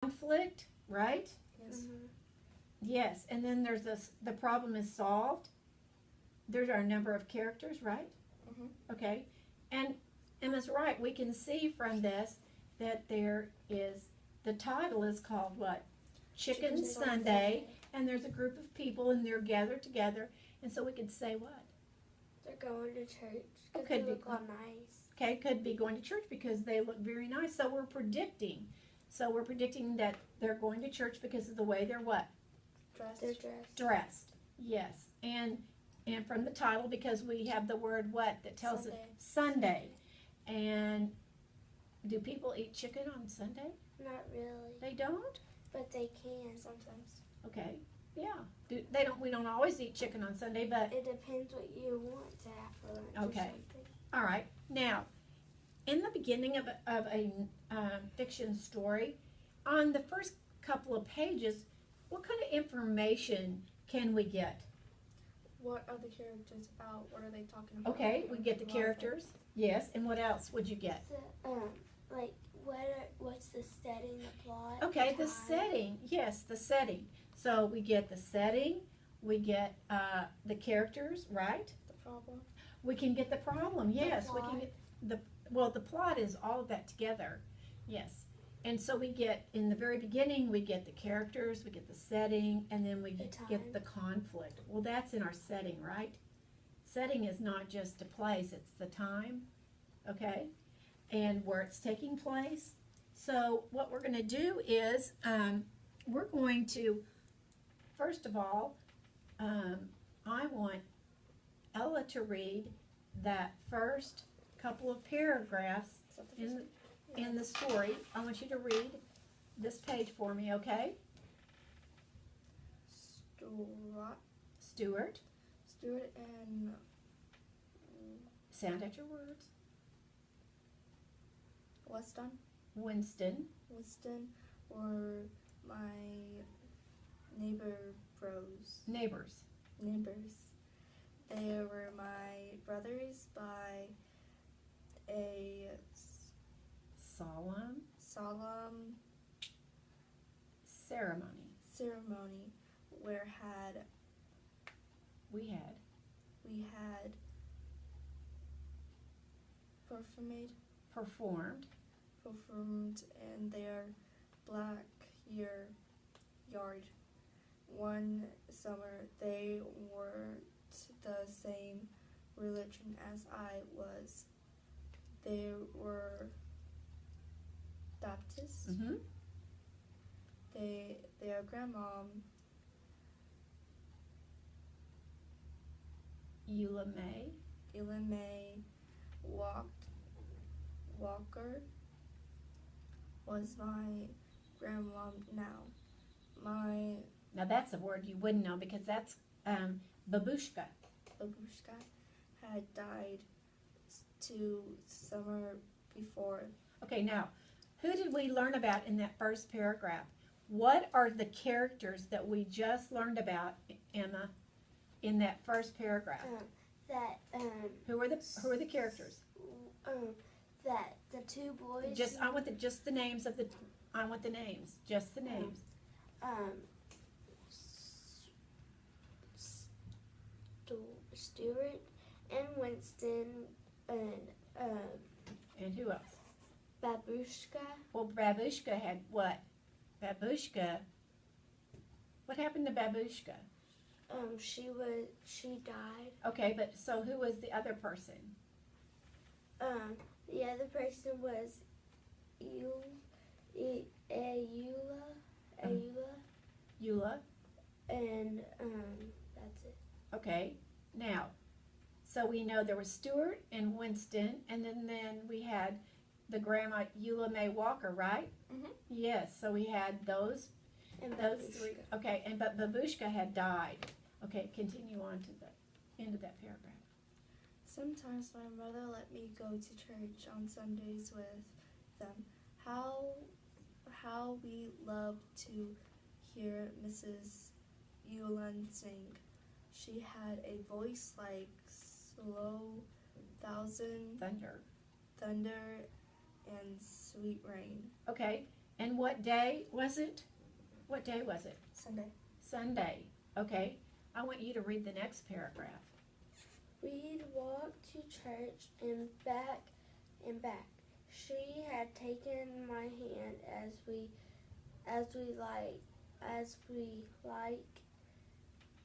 conflict, right? Yes. Yes, and then there's this, the problem is solved. There are a number of characters, right? Okay, and Emma's right. We can see from this that there is, the title is called what? Chicken Sunday, and there's a group of people and they're gathered together, and so we could say what? They're going to church. Okay, They look all nice. Okay, could be going to church because they look very nice. So we're predicting. So we're predicting that they're going to church because of the way they're what? Dressed. They're dressed. Dressed. Yes. And from the title, because we have the word what that tells Sunday. it Sunday. And do people eat chicken on Sunday? Not really. They don't? But they can sometimes. Okay. Yeah. They don't. We don't always eat chicken on Sunday, but it depends what you want to have for lunch. Okay. Or something. All right. Now, in the beginning of a fiction story, on the first couple of pages, what kind of information can we get? What are the characters about? What are they talking about? Okay, we get the characters. Yes, and what else would you get? Like what's the setting, the plot? Okay, the setting. Yes, the setting. So we get the setting. We get the characters, right? The problem. We can get the problem. Yes, we can get the plot is all of that together. Yes. And so we get, in the very beginning, we get the characters, we get the setting, and then we get the conflict. Well, that's in our setting, right? Setting is not just a place, it's the time, okay? And where it's taking place. So what we're going to do is, we're going to, first of all, I want Ella to read that first couple of paragraphs in the story. I want you to read this page for me, okay? Stuart. And Sound out your words. Winston Winston. were my neighbors. They were my brothers by a Solemn ceremony. where We had performed in their black yard. One summer they weren't the same religion as I was. They were Baptist. Mm-hmm. Their grandma Eula May Walker was my grandma now. Now that's a word you wouldn't know because that's babushka. Babushka had died 2 summers before. Okay, now, who did we learn about in that first paragraph? What are the characters that we just learned about, Emma, in that first paragraph? Who are the characters? That the two boys. I want just the names. Just the names. Stuart and Winston And who else? Babushka. Well, Babushka had what? What happened to Babushka? She died. Okay, but so who was the other person? The other person was Eula. And that's it. Okay, now, so we know there was Stuart and Winston, and then we had the grandma Eula May Walker, right? Mm-hmm. Yes, so we had those three. Okay, but Babushka had died. Okay, continue on to the end of that paragraph. Sometimes my mother let me go to church on Sundays with them. How we loved to hear Mrs. Yulin sing. She had a voice like slow thunder and sweet rain. Okay, And what day was it? What day was it? Sunday. Sunday. Okay. I want you to read the next paragraph. We'd walked to church and back and back. She had taken my hand as we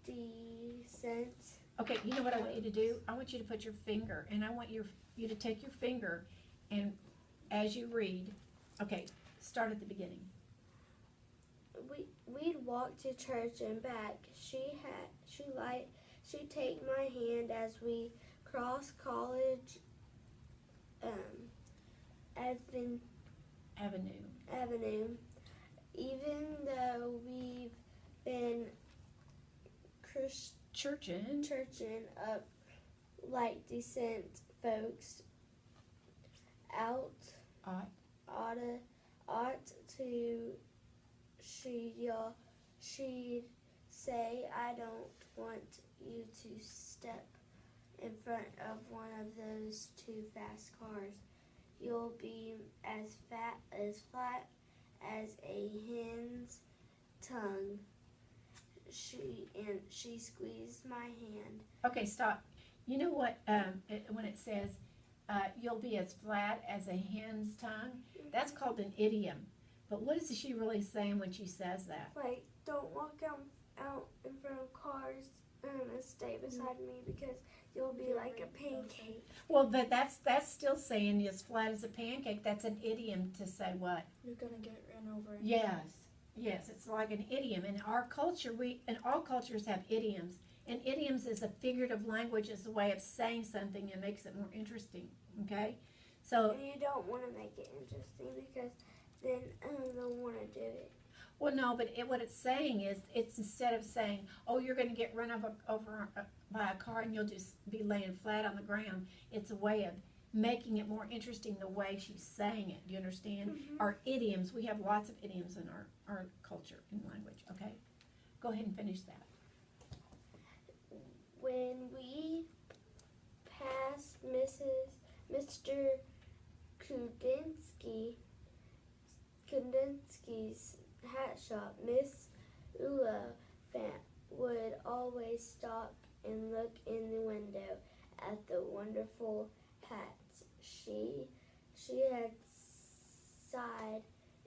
descent. Okay, you know what I want you to do? I want you to put your finger, and I want you to take your finger, and as you read, okay, start at the beginning. We'd walked to church and back. She'd take my hand as we crossed College Avenue. Even though we've been Churchin'. churching up like decent folks ought to, she'd say, I don't want you to step in front of one of those two fast cars. You'll be as flat as a hen's tongue. She squeezed my hand. Okay, stop. You know what, when it says, you'll be as flat as a hen's tongue, that's called an idiom. But what is she really saying when she says that? Like, don't walk out in front of cars and stay beside me because you'll be like a pancake. Well, but that's still saying as flat as a pancake. That's an idiom to say what? You're gonna get ran over. Yes, it's like an idiom. In our culture, all cultures have idioms. And idioms is a figurative language, is a way of saying something and makes it more interesting, okay? So, And you don't want to make it interesting because then they'll want to do it. well, no, but what it's saying is, it's instead of saying, oh, you're going to get run over by a car and you'll just be laying flat on the ground, it's a way of making it more interesting the way she's saying it. Do you understand? Mm-hmm. Our idioms, we have lots of idioms in our culture and language, okay? Go ahead and finish that. When we passed Mr. Kudinsky's hat shop, Miss Ula would always stop and look in the window at the wonderful hats she had sighed,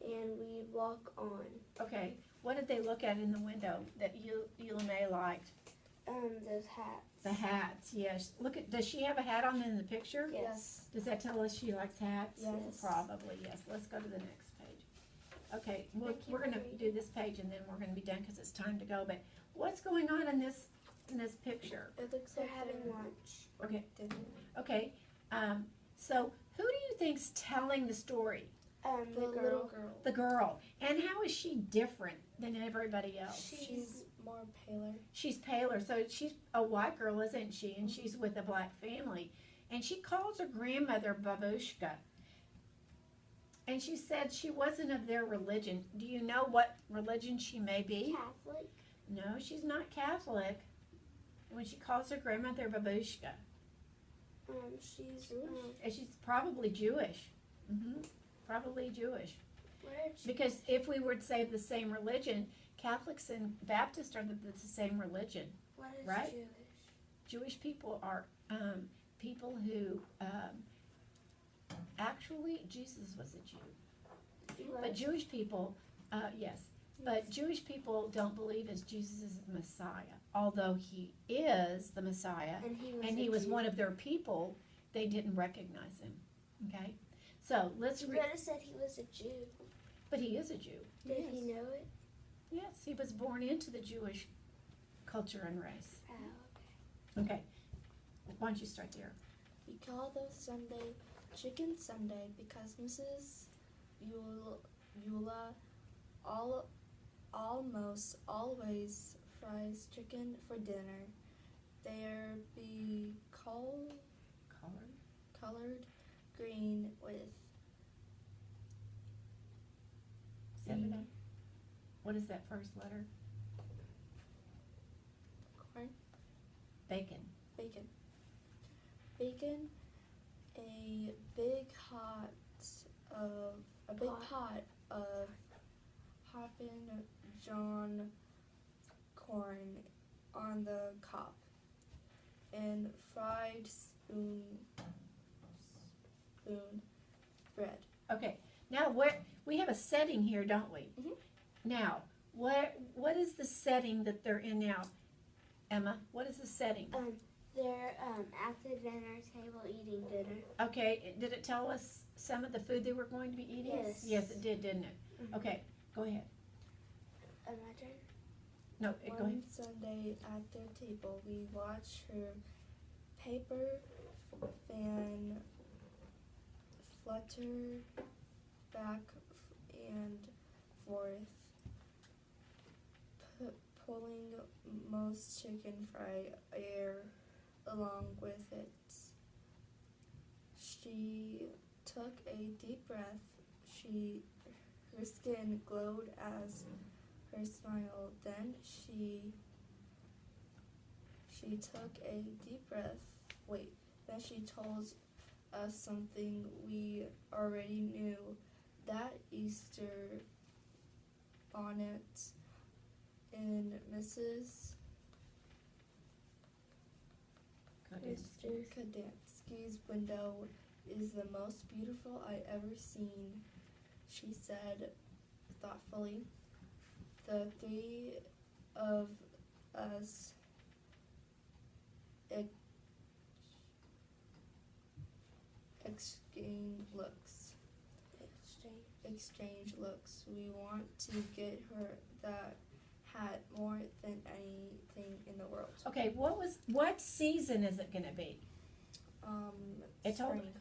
and we'd walk on. Okay, what did they look at in the window that May liked? Those hats. The hats, yes. Does she have a hat on in the picture? Yes. Does that tell us she likes hats? Yes. Probably, yes. Let's go to the next page. Okay, we're going to do this page and then we're going to be done because it's time to go. But what's going on in this picture? It looks They're like having lunch. Okay. dinner. Okay, so who do you think's telling the story? The The little girl. The girl. And how is she different than everybody else? She's more paler. She's paler, so she's a white girl, isn't she? And she's with a black family. And she calls her grandmother Babushka. And she said she wasn't of their religion. Do you know what religion she may be? Catholic. No, she's not Catholic. When she calls her grandmother Babushka. She's And she's probably Jewish. Probably Jewish. what did she Because if we were to say the same religion, Catholics and Baptists are the same religion. What is Right? Jewish? Jewish people are people who actually Jesus was a Jew, but Jewish people, yes, but Jewish people don't believe as Jesus is the Messiah, although he is the Messiah, And he a was Jew. one of their people. They didn't recognize him. Okay, so let's You read. could have said he was a Jew. But he is a Jew. Did Yes. he know it? Yes, he was born into the Jewish culture and race. Oh, Okay, why don't you start there? We call the Sunday Chicken Sunday because Mrs. Eula almost always fries chicken for dinner. They're be colored green with Saturday. What is that first letter? corn, Bacon. bacon, a big pot of hoppin' John corn on the cob and fried spoon bread. Okay, now we have a setting here, don't we? Mhm. Now, what is the setting that they're in now? Emma, what is the setting? They're at the dinner table eating dinner. Okay, did it tell us some of the food they were going to be eating? Yes. Yes, it did, didn't it? Mhm. Okay, go ahead. My turn? No, go ahead. One Sunday at their table, we watched her paper fan flutter back and forth, pulling most chicken fry air along with it. She took a deep breath. Her skin glowed as her smile. Then she took a deep breath. Then she told us something we already knew. That Easter bonnet in Mrs. Kadansky's window is the most beautiful I ever seen, she said thoughtfully. The three of us exchange looks. We want to get her that hat more than anything in the world. Okay, what season is it gonna be? It told- Spring.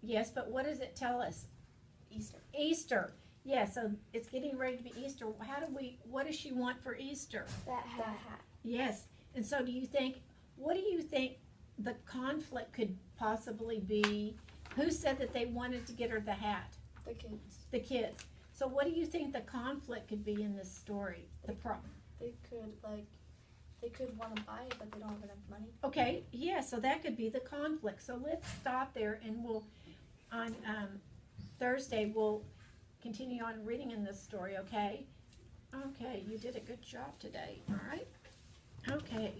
Yes, but what does it tell us? Easter. Easter. Yeah, so it's getting ready to be Easter. What does she want for Easter? That The hat. hat. Yes, and so what do you think the conflict could possibly be? Who said that they wanted to get her the hat? The kids. The kids. So what do you think the conflict could be in this story? They could want to buy it, but they don't have enough money. Okay, yeah, so that could be the conflict. So let's stop there and on Thursday, we'll continue on reading in this story, okay? Okay, you did a good job today, all right? Okay.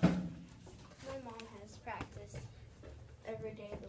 My mom has practice every day of the